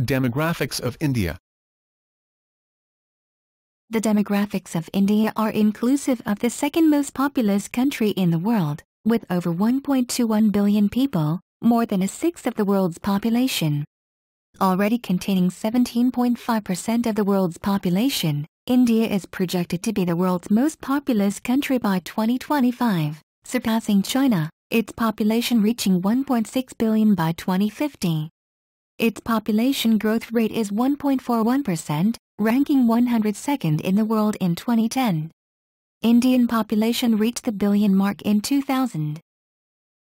Demographics of India. The demographics of India are inclusive of the second most populous country in the world, with over 1.21 billion people, more than a sixth of the world's population. Already containing 17.5% of the world's population, India is projected to be the world's most populous country by 2025, surpassing China, its population reaching 1.6 billion by 2050. Its population growth rate is 1.41%, ranking 102nd in the world in 2010. Indian population reached the billion mark in 2000.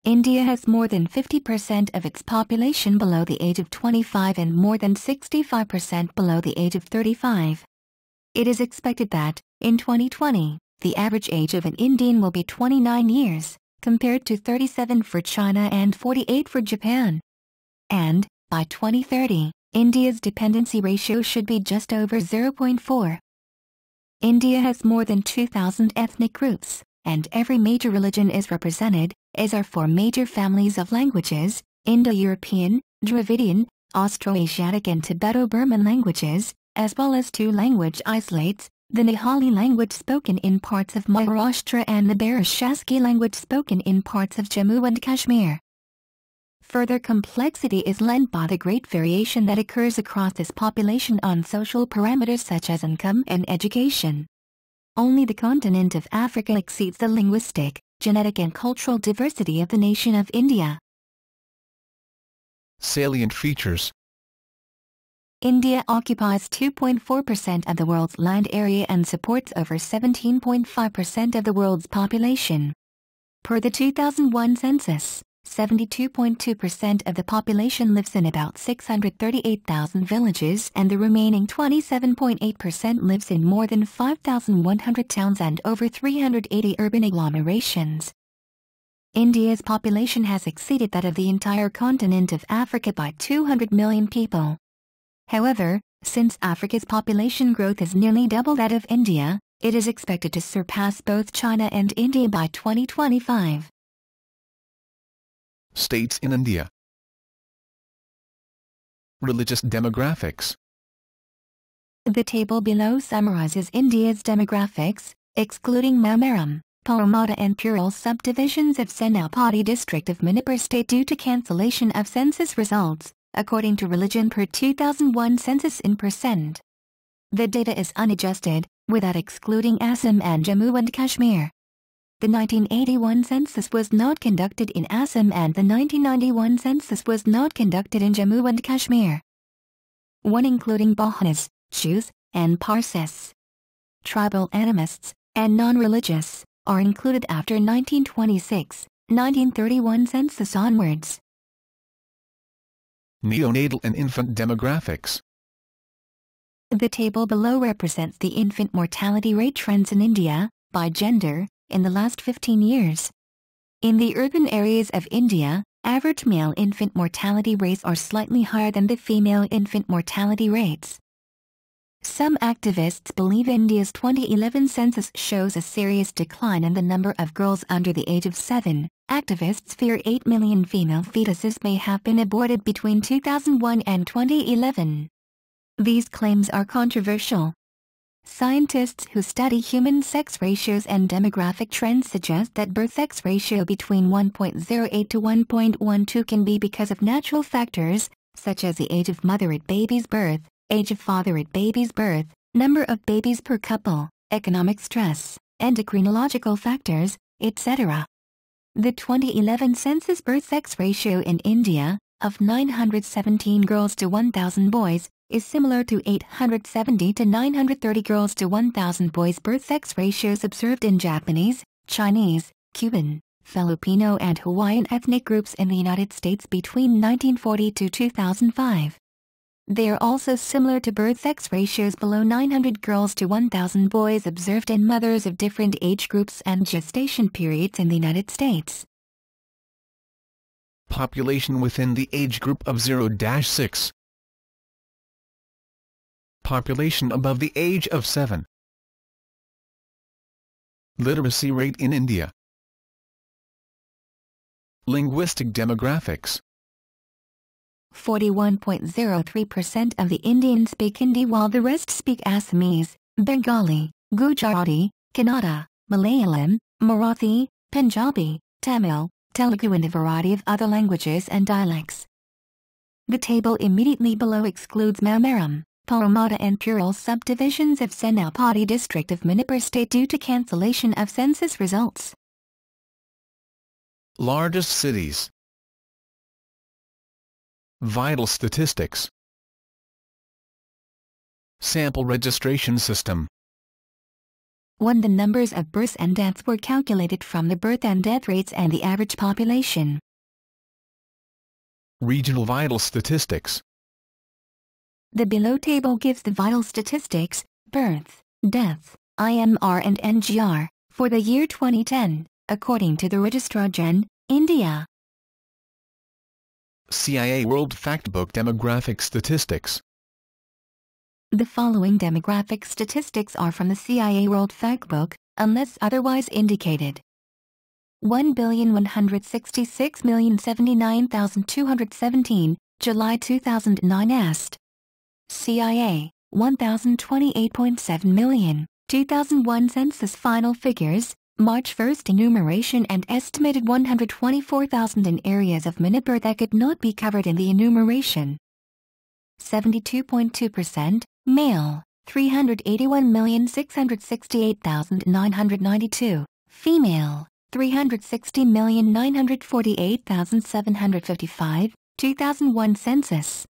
India has more than 50% of its population below the age of 25 and more than 65% below the age of 35. It is expected that, in 2020, the average age of an Indian will be 29 years, compared to 37 for China and 48 for Japan. And, by 2030, India's dependency ratio should be just over 0.4. India has more than 2,000 ethnic groups, and every major religion is represented, as are four major families of languages: Indo-European, Dravidian, Austroasiatic and Tibeto-Burman languages, as well as two language isolates, the Nihali language spoken in parts of Maharashtra and the Burushaski language spoken in parts of Jammu and Kashmir. Further complexity is lent by the great variation that occurs across this population on social parameters such as income and education. Only the continent of Africa exceeds the linguistic, genetic and cultural diversity of the nation of India. Salient features. India occupies 2.4% of the world's land area and supports over 17.5% of the world's population. Per the 2001 census, 72.2% of the population lives in about 638,000 villages and the remaining 27.8% lives in more than 5,100 towns and over 380 urban agglomerations. India's population has exceeded that of the entire continent of Africa by 200 million people. However, since Africa's population growth is nearly double that of India, it is expected to surpass both China and India by 2025. States in India. Religious demographics. The table below summarizes India's demographics, excluding Mamaram, Parramatta and Pural subdivisions of Senapati district of Manipur state due to cancellation of census results, according to religion per 2001 census in percent. The data is unadjusted, without excluding Assam and Jammu and Kashmir. The 1981 census was not conducted in Assam and the 1991 census was not conducted in Jammu and Kashmir. 1. Including Bahanas, Jews, and Parsis. Tribal animists, and non-religious, are included after 1926, 1931 census onwards. Neonatal and infant demographics. The table below represents the infant mortality rate trends in India, by gender, in the last 15 years. In the urban areas of India, average male infant mortality rates are slightly higher than the female infant mortality rates. Some activists believe India's 2011 census shows a serious decline in the number of girls under the age of 7. Activists fear 8 million female fetuses may have been aborted between 2001 and 2011. These claims are controversial. Scientists who study human sex ratios and demographic trends suggest that birth sex ratio between 1.08 to 1.12 can be because of natural factors, such as the age of mother at baby's birth, age of father at baby's birth, number of babies per couple, economic stress, endocrinological factors, etc. The 2011 census birth sex ratio in India, of 917 girls to 1,000 boys, is similar to 870 to 930 girls to 1,000 boys birth sex ratios observed in Japanese, Chinese, Cuban, Filipino and Hawaiian ethnic groups in the United States between 1940 to 2005. They are also similar to birth sex ratios below 900 girls to 1,000 boys observed in mothers of different age groups and gestation periods in the United States. Population within the age group of 0-6. Population above the age of 7. Literacy rate in India. Linguistic demographics. 41.03% of the Indians speak Hindi while the rest speak Assamese, Bengali, Gujarati, Kannada, Malayalam, Marathi, Punjabi, Tamil, Telugu and a variety of other languages and dialects. The table immediately below excludes Mamaram, Parramatta and Pural subdivisions of Senapati district of Manipur state due to cancellation of census results. Largest cities. Vital statistics. Sample registration system. 1. The numbers of births and deaths were calculated from the birth and death rates and the average population. Regional vital statistics. The below table gives the vital statistics, birth, death, IMR and NGR, for the year 2010, according to the Registrar Gen, India. CIA World Factbook demographic statistics. The following demographic statistics are from the CIA World Factbook, unless otherwise indicated. 1,166,079,217, July 2009 est. CIA, 1,028.7 million, 2001 Census final figures, March 1st enumeration and estimated 124,000 in areas of Manipur that could not be covered in the enumeration. 72.2%, male, 381,668,992, female, 360,948,755, 2001 Census.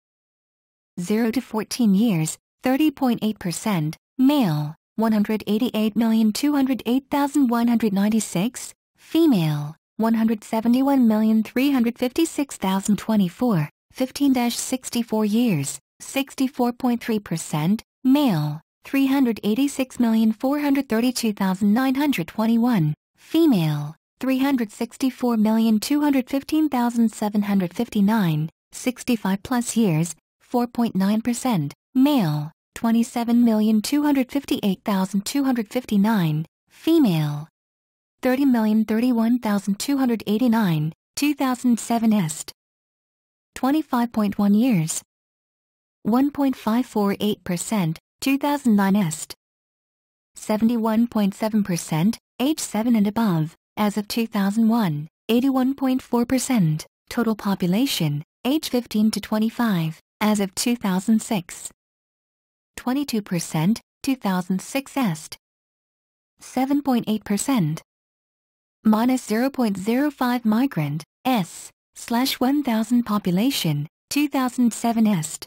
0 to 14 years, 30.8%, male, 188,208,196, female, 171,356,024, 15-64 years, 64.3%, male, 386,432,921, female, 364,215,759, 65 plus years, 4.9%, male, 27,258,259, female, 30,031,289, 2007 est. 25.1 years. 1.548%, 2009 est. 71.7%, age 7 and above, as of 2001, 81.4%, total population, age 15 to 25, as of 2006. 22%, 2006 est. 7.8%. Minus 0.05 migrant, s/1000 population, 2007 est.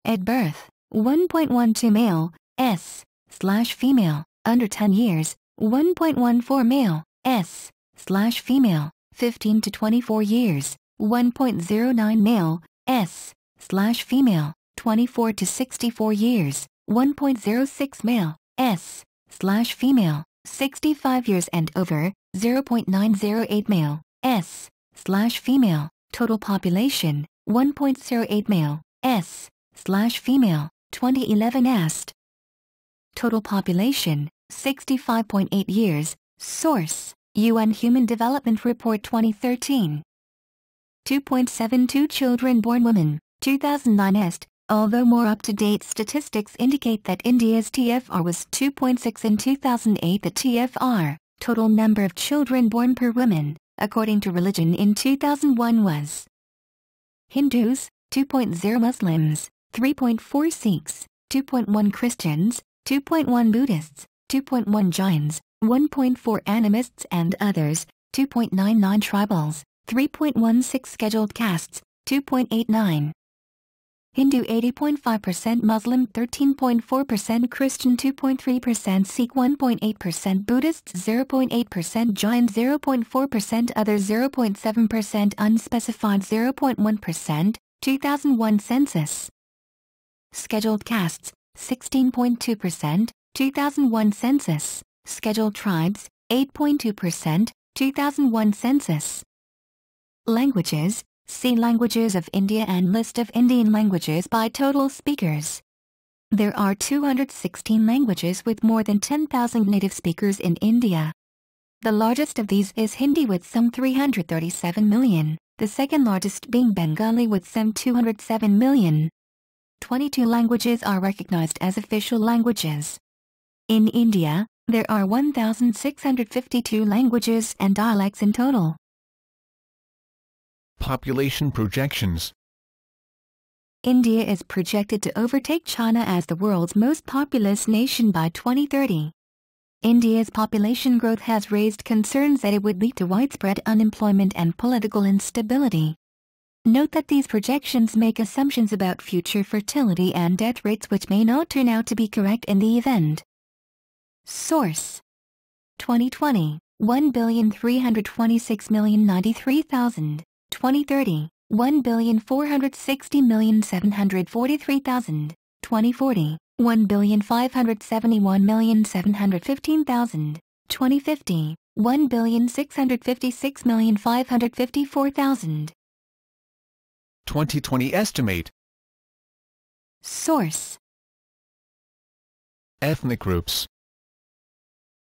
At birth, 1.12 male, s/female, under 10 years, 1.14 male, s/female, 15 to 24 years, 1.09 male, s/female, 24 to 64 years, 1.06 male, s/female, 65 years and over, 0.908 male, s/female, total population, 1.08 male, s/female, 2011 est. Total population, 65.8 years, source, UN Human Development Report 2013. 2.72 children born women, 2009 est, although more up-to-date statistics indicate that India's TFR was 2.6 in 2008. The TFR, total number of children born per woman, according to religion in 2001 was Hindus, 2.0 Muslims, 3.4 Sikhs, 2.1 Christians, 2.1 Buddhists, 2.1 Jains, 1.4 animists and others, 2.99 tribals, 3.16 scheduled castes, 2.89. Hindu 80.5%, Muslim 13.4%, Christian 2.3%, Sikh 1.8%, Buddhists 0.8%, Jain 0.4%, others 0.7%, unspecified 0.1%, 2001 Census. Scheduled castes, 16.2%, 2001 Census. Scheduled tribes, 8.2%, 2001 Census. Languages, see Languages of India and List of Indian languages by total speakers. There are 216 languages with more than 10,000 native speakers in India. The largest of these is Hindi with some 337 million. the second largest being Bengali with some 207 million. 22 languages are recognized as official languages. In India, there are 1,652 languages and dialects in total. Population projections. India is projected to overtake China as the world's most populous nation by 2030. India's population growth has raised concerns that it would lead to widespread unemployment and political instability. Note that these projections make assumptions about future fertility and death rates which may not turn out to be correct in the event. Source: 2020, 1,326,093,000, 2030, 1,460,743,000, 2040, 1,571,715,000, 2050, 1,656,554,000. 2020 estimate. Source: Ethnic groups.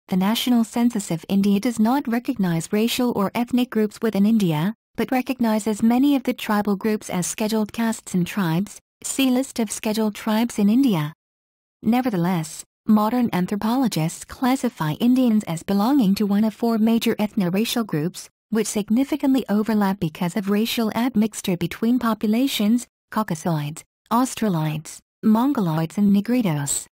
The National Census of India does not recognize racial or ethnic groups within India, but recognizes many of the tribal groups as scheduled castes and tribes. See List of scheduled tribes in India. Nevertheless, modern anthropologists classify Indians as belonging to one of four major ethno-racial groups, which significantly overlap because of racial admixture between populations: Caucasoids, Australoids, Mongoloids and Negritos.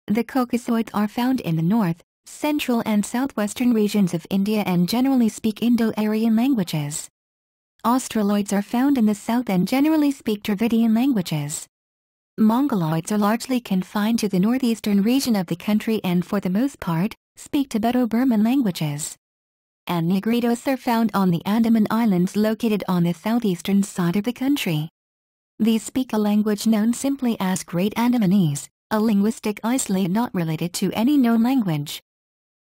The Caucasoids are found in the north, central and southwestern regions of India and generally speak Indo-Aryan languages. Australoids are found in the south and generally speak Dravidian languages. Mongoloids are largely confined to the northeastern region of the country and for the most part, speak Tibeto-Burman languages. And Negritos are found on the Andaman Islands located on the southeastern side of the country. These speak a language known simply as Great Andamanese, a linguistic isolate not related to any known language.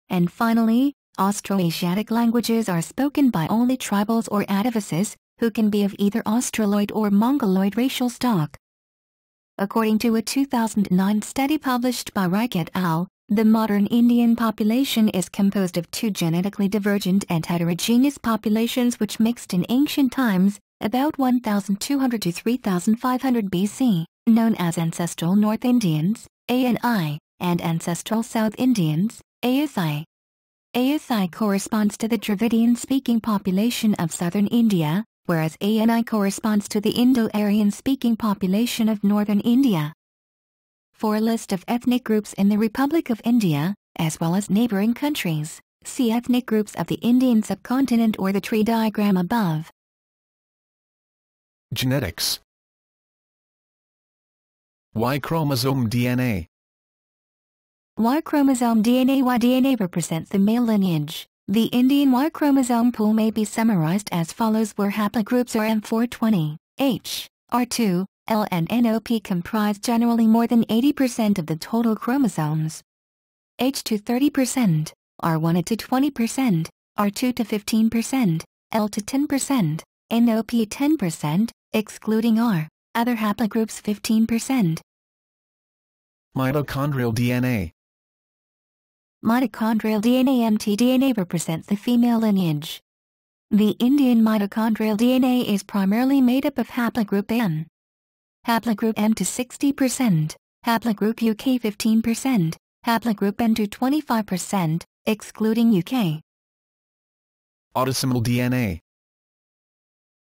And finally, Austroasiatic languages are spoken by only tribals or atavists, who can be of either Australoid or Mongoloid racial stock. According to a 2009 study published by Reich et al., the modern Indian population is composed of two genetically divergent and heterogeneous populations which mixed in ancient times, about 1,200 to 3,500 BC, known as Ancestral North Indians, ANI, and Ancestral South Indians, ASI. ASI corresponds to the Dravidian-speaking population of southern India, whereas ANI corresponds to the Indo-Aryan-speaking population of northern India. For a list of ethnic groups in the Republic of India, as well as neighboring countries, see ethnic groups of the Indian subcontinent or the tree diagram above. Genetics. Y chromosome DNA. Y chromosome DNA. Y DNA represents the male lineage. The Indian Y chromosome pool may be summarized as follows, where haplogroups are M420, H, R2, L and NOP comprise generally more than 80% of the total chromosomes. H to 30%, R1 to 20%, R2 to 15%, L to 10%, NOP 10%, excluding R, other haplogroups 15%. Mitochondrial DNA. Mitochondrial DNA. mtDNA represents the female lineage. The Indian mitochondrial DNA is primarily made up of haplogroup N. Haplogroup M to 60%, haplogroup UK 15%, haplogroup N to 25%, excluding UK. Autosomal DNA.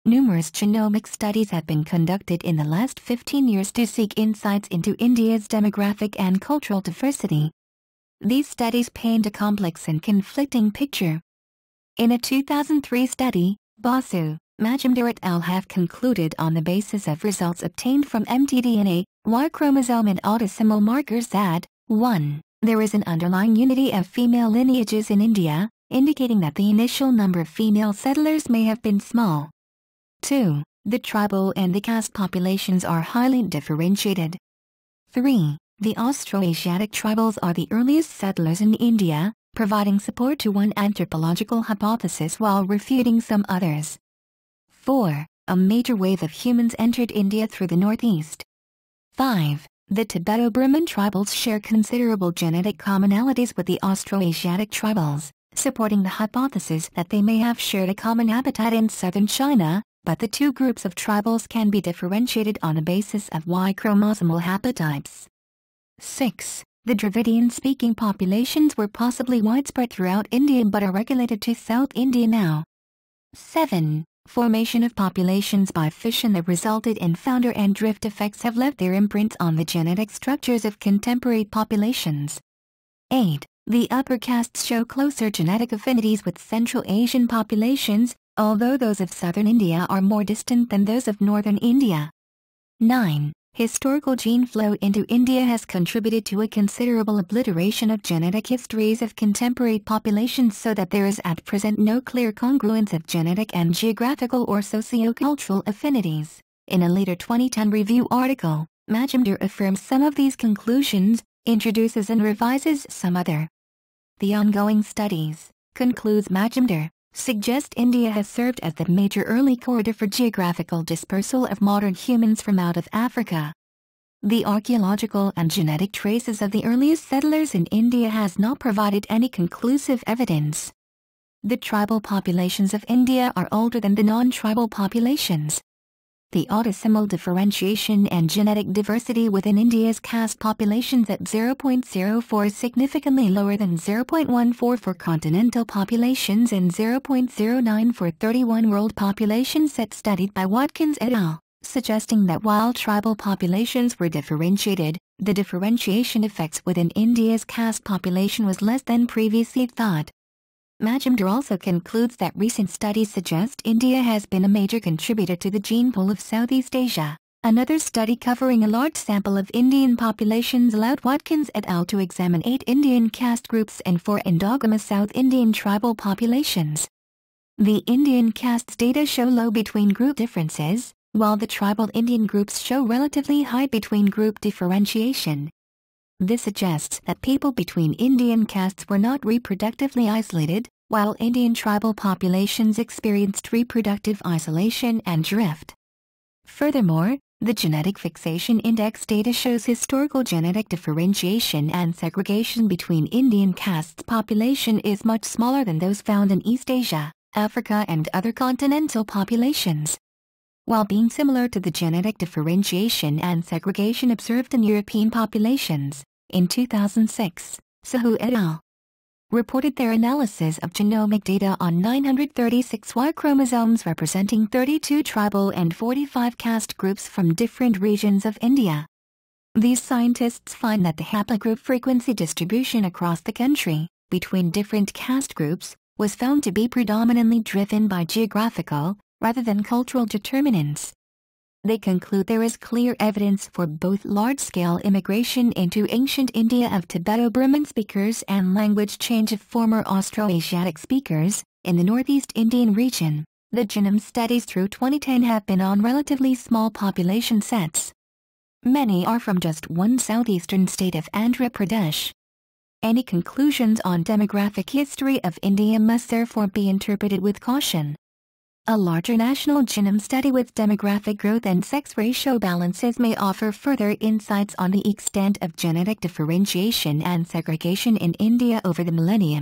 Numerous genomic studies have been conducted in the last 15 years to seek insights into India's demographic and cultural diversity. These studies paint a complex and conflicting picture. In a 2003 study, Basu, Majumdar et al. Have concluded on the basis of results obtained from mtDNA, Y chromosome and autosomal markers that, 1. There is an underlying unity of female lineages in India, indicating that the initial number of female settlers may have been small. 2. The tribal and the caste populations are highly differentiated. 3. The Austroasiatic tribals are the earliest settlers in India, providing support to one anthropological hypothesis while refuting some others. 4. A major wave of humans entered India through the northeast. 5. The Tibeto-Burman tribals share considerable genetic commonalities with the Austroasiatic tribals, supporting the hypothesis that they may have shared a common habitat in southern China, but the two groups of tribals can be differentiated on the basis of Y chromosomal haplotypes. 6. The Dravidian-speaking populations were possibly widespread throughout India but are regulated to South India now. 7. Formation of populations by fission that resulted in founder and drift effects have left their imprints on the genetic structures of contemporary populations. 8. The upper castes show closer genetic affinities with Central Asian populations, although those of southern India are more distant than those of northern India. 9. Historical gene flow into India has contributed to a considerable obliteration of genetic histories of contemporary populations so that there is at present no clear congruence of genetic and geographical or sociocultural affinities. In a later 2010 review article, Majumdar affirms some of these conclusions, introduces and revises some other. The ongoing studies, concludes Majumdar, suggest India has served as the major early corridor for geographical dispersal of modern humans from out of Africa. The archaeological and genetic traces of the earliest settlers in India has not provided any conclusive evidence. The tribal populations of India are older than the non-tribal populations. The autosomal differentiation and genetic diversity within India's caste populations at 0.04 is significantly lower than 0.14 for continental populations and 0.09 for 31 world population sets studied by Watkins et al., suggesting that while tribal populations were differentiated, the differentiation effects within India's caste population was less than previously thought. Majumdar also concludes that recent studies suggest India has been a major contributor to the gene pool of Southeast Asia. Another study covering a large sample of Indian populations allowed Watkins et al. To examine 8 Indian caste groups and 4 endogamous South Indian tribal populations. The Indian castes data show low between-group differences, while the tribal Indian groups show relatively high between-group differentiation. This suggests that people between Indian castes were not reproductively isolated, while Indian tribal populations experienced reproductive isolation and drift. Furthermore, the genetic fixation index data shows historical genetic differentiation and segregation between Indian castes population is much smaller than those found in East Asia, Africa and other continental populations. While being similar to the genetic differentiation and segregation observed in European populations, in 2006, Sahu et al. Reported their analysis of genomic data on 936 Y chromosomes representing 32 tribal and 45 caste groups from different regions of India. These scientists find that the haplogroup frequency distribution across the country, between different caste groups, was found to be predominantly driven by geographical, rather than cultural determinants. They conclude there is clear evidence for both large-scale immigration into ancient India of Tibeto-Burman speakers and language change of former Austroasiatic speakers. In the Northeast Indian region, the genome studies through 2010 have been on relatively small population sets. Many are from just one southeastern state of Andhra Pradesh. Any conclusions on demographic history of India must therefore be interpreted with caution. A larger national genome study with demographic growth and sex ratio balances may offer further insights on the extent of genetic differentiation and segregation in India over the millennium.